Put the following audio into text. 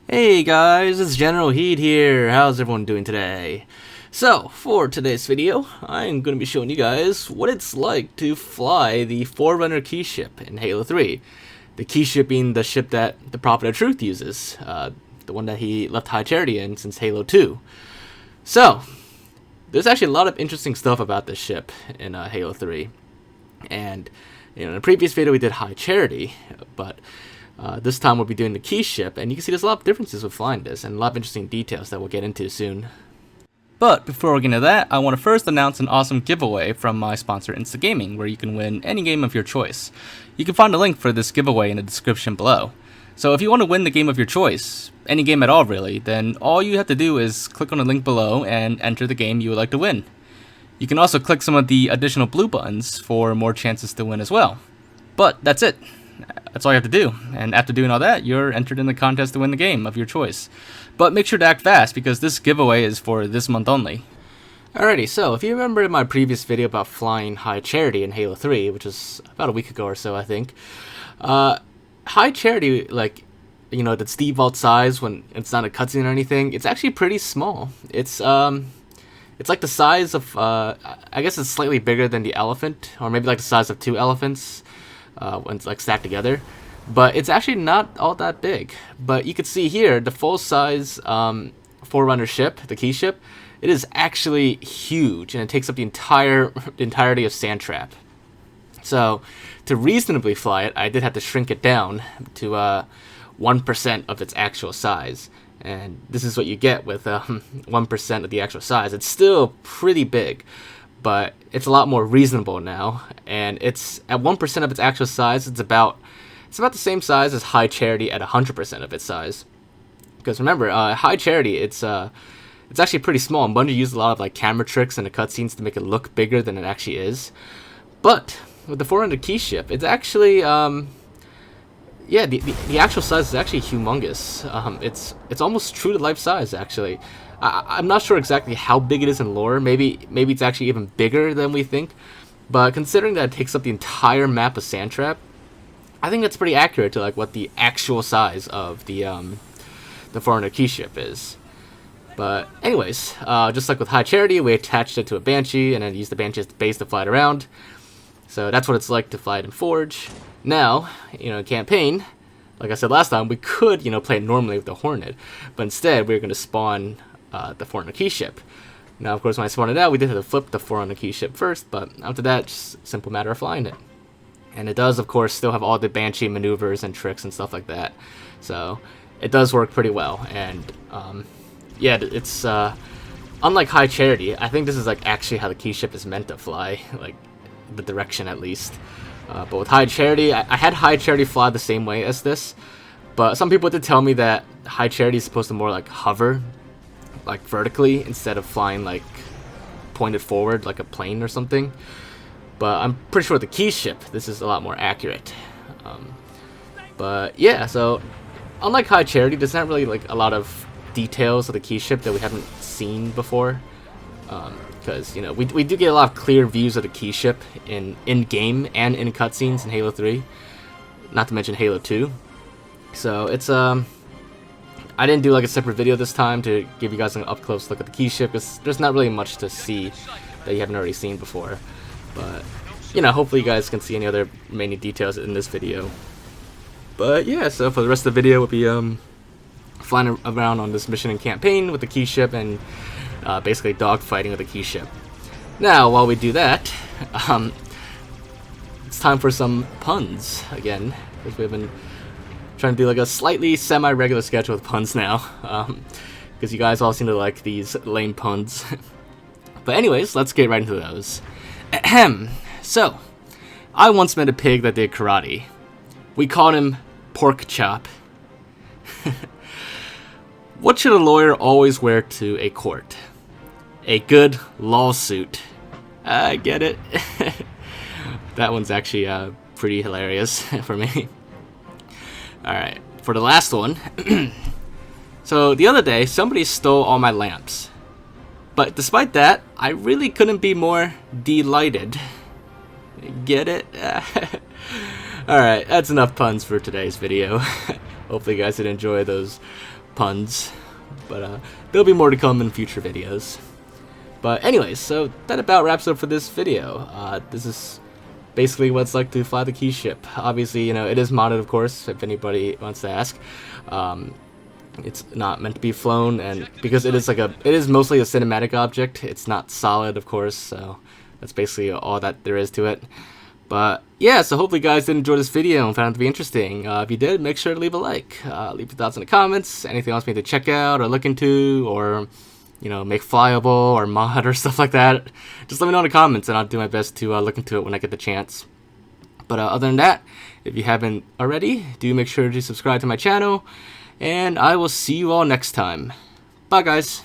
Hey guys, it's Generalkidd here. How's everyone doing today? So, for today's video, I'm going to be showing you guys what it's like to fly the Forerunner key ship in Halo 3. The key ship being the ship that the Prophet of Truth uses, the one that he left High Charity in since Halo 2. So, there's actually a lot of interesting stuff about this ship in Halo 3. And, in the previous video we did High Charity, but this time we'll be doing the key ship, and you can see there's a lot of differences with flying this, and a lot of interesting details that we'll get into soon. But before we get into that, I want to first announce an awesome giveaway from my sponsor Instagaming, where you can win any game of your choice. You can find a link for this giveaway in the description below. So if you want to win the game of your choice, any game at all really, then all you have to do is click on the link below and enter the game you would like to win. You can also click some of the additional blue buttons for more chances to win as well. But that's it. That's all you have to do, and after doing all that, you're entered in the contest to win the game of your choice. But make sure to act fast, because this giveaway is for this month only. Alrighty, so if you remember in my previous video about flying High Charity in Halo 3, which was about a week ago or so, I think, High Charity, the Steve Vault size when it's not a cutscene or anything, it's actually pretty small. It's like the size of, I guess it's slightly bigger than the elephant, or maybe like the size of 2 elephants. When it's like stacked together, but it's actually not all that big. But you can see here the full size Forerunner ship, the key ship, it is actually huge, and it takes up the entirety of Sandtrap. So to reasonably fly it, I did have to shrink it down to 1% of its actual size, and this is what you get with 1% of the actual size. It's still pretty big, but it's a lot more reasonable now, and it's at 1% of its actual size. It's about the same size as High Charity at 100% of its size. Because remember, High Charity, it's actually pretty small, and Bungie used a lot of camera tricks in the cutscenes to make it look bigger than it actually is. But with the Forerunner key ship, it's actually the actual size is actually humongous. It's almost true to life size actually. I'm not sure exactly how big it is in lore. Maybe it's actually even bigger than we think. But considering that it takes up the entire map of Sandtrap, I think that's pretty accurate to what the actual size of the Forerunner key ship is. But anyways, just like with High Charity, we attached it to a Banshee and then used the Banshee as the base to fly it around. So that's what it's like to fly it in Forge. Now, in campaign, like I said last time, we could play it normally with the Hornet, but instead we're going to spawn the Forerunner key ship. Now, of course, when I spawned it out, we did have to flip the Forerunner key ship first, but after that, just a simple matter of flying it. And it does, of course, still have all the Banshee maneuvers and tricks and stuff like that. So it does work pretty well. And it's unlike High Charity. I think this is actually how the key ship is meant to fly, the direction at least. But with High Charity, I had High Charity fly the same way as this, but some people did tell me that High Charity is supposed to more hover, vertically, instead of flying pointed forward like a plane or something. But I'm pretty sure with the key ship, this is a lot more accurate. But yeah, so unlike High Charity, there's not really a lot of details of the key ship that we haven't seen before. Because we do get a lot of clear views of the key ship in game and in cutscenes in Halo 3, not to mention Halo 2. So it's I didn't do a separate video this time to give you guys an up close look at the key ship, because there's not really much to see that you haven't already seen before. But hopefully you guys can see any other remaining details in this video. But yeah, so for the rest of the video, we'll be flying around on this mission and campaign with the key ship and basically dogfighting with the key ship. Now, while we do that, it's time for some puns again, because we've been trying to do a slightly semi-regular schedule with puns now, because you guys all seem to like these lame puns. But anyways, let's get right into those. Ahem. So, I once met a pig that did karate. We called him Pork Chop. What should a lawyer always wear to a court? A good lawsuit. I get it. That one's actually pretty hilarious for me. Alright, for the last one. So the other day, somebody stole all my lamps. But despite that, I really couldn't be more delighted. Get it? Alright, that's enough puns for today's video. Hopefully you guys did enjoy those puns. But there'll be more to come in future videos. But anyways, so that about wraps up for this video. This is basically what it's like to fly the key ship. Obviously, you know, it is modded, of course, if anybody wants to ask. It's not meant to be flown, and because it is mostly a cinematic object, it's not solid, of course, so that's basically all that there is to it. But yeah, so hopefully you guys did enjoy this video and found it to be interesting. If you did, make sure to leave a like. Leave your thoughts in the comments, anything else you need to check out or look into, or you know, make flyable or mod or stuff like that. Just let me know in the comments, and I'll do my best to look into it when I get the chance. But other than that, if you haven't already, do make sure to subscribe to my channel, and I will see you all next time. Bye, guys.